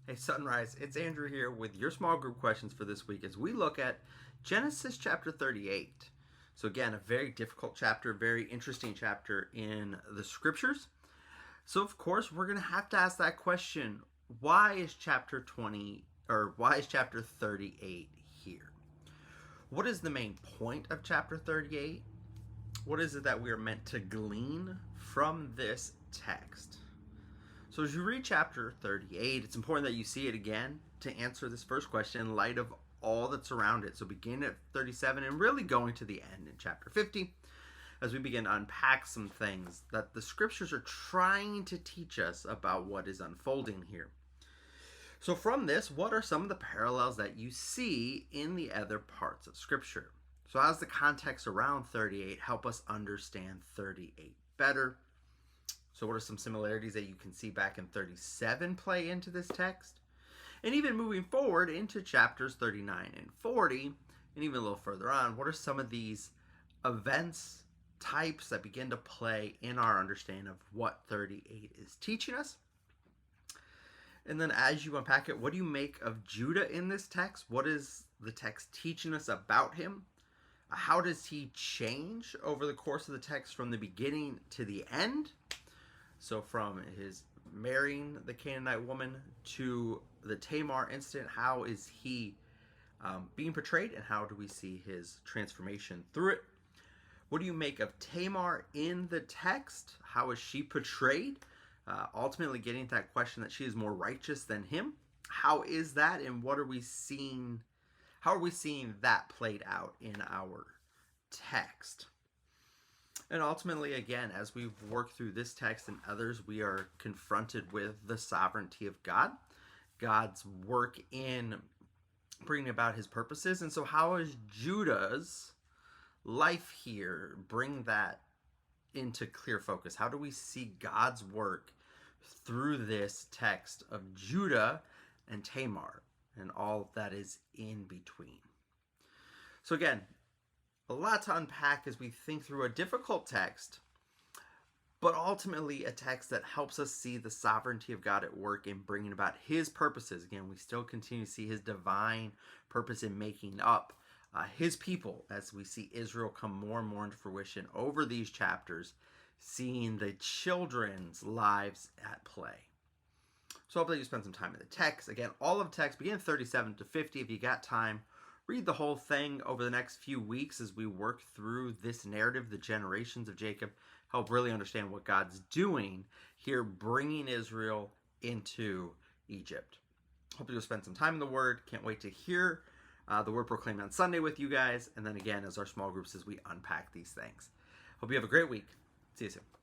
Hey Sunrise, it's Andrew here with your small group questions for this week as we look at Genesis chapter 38. So again, a very difficult chapter, very interesting chapter in the scriptures. So of course, we're going to have to ask that question, why is chapter 38 here? What is the main point of chapter 38? What is it that we are meant to glean from this text? So as you read chapter 38, it's important that you see it again to answer this first question in light of all that's around it. So begin at 37 and really going to the end in chapter 50 as we begin to unpack some things that the scriptures are trying to teach us about what is unfolding here. So from this, what are some of the parallels that you see in the other parts of scripture? So how does the context around 38 help us understand 38 better? So what are some similarities that you can see back in 37 play into this text? And even moving forward into chapters 39 and 40, and even a little further on, what are some of these events, types that begin to play in our understanding of what 38 is teaching us? And then as you unpack it, what do you make of Judah in this text? What is the text teaching us about him? How does he change over the course of the text from the beginning to the end? So from his marrying the Canaanite woman to the Tamar incident, how is he being portrayed, and how do we see his transformation through it? What do you make of Tamar in the text? How is she portrayed? Ultimately getting to that question that she is more righteous than him. How is that, and what are we seeing? How are we seeing that played out in our text? And ultimately, again, as we work through this text and others, we are confronted with the sovereignty of God, God's work in bringing about his purposes. And so how is Judah's life here bring that into clear focus? How do we see God's work through this text of Judah and Tamar and all that is in between? So again, a lot to unpack as we think through a difficult text, but ultimately a text that helps us see the sovereignty of God at work in bringing about his purposes. Again, we still continue to see his divine purpose in making up his people as we see Israel come more and more into fruition over these chapters, seeing the children's lives at play. So hopefully you spend some time in the text. Again, all of text, begin 37 to 50 if you got time. Read the whole thing over the next few weeks as we work through this narrative, the generations of Jacob, help really understand what God's doing here, bringing Israel into Egypt. Hope you'll spend some time in the Word. Can't wait to hear the Word proclaimed on Sunday with you guys. And then again, as our small groups, as we unpack these things. Hope you have a great week. See you soon.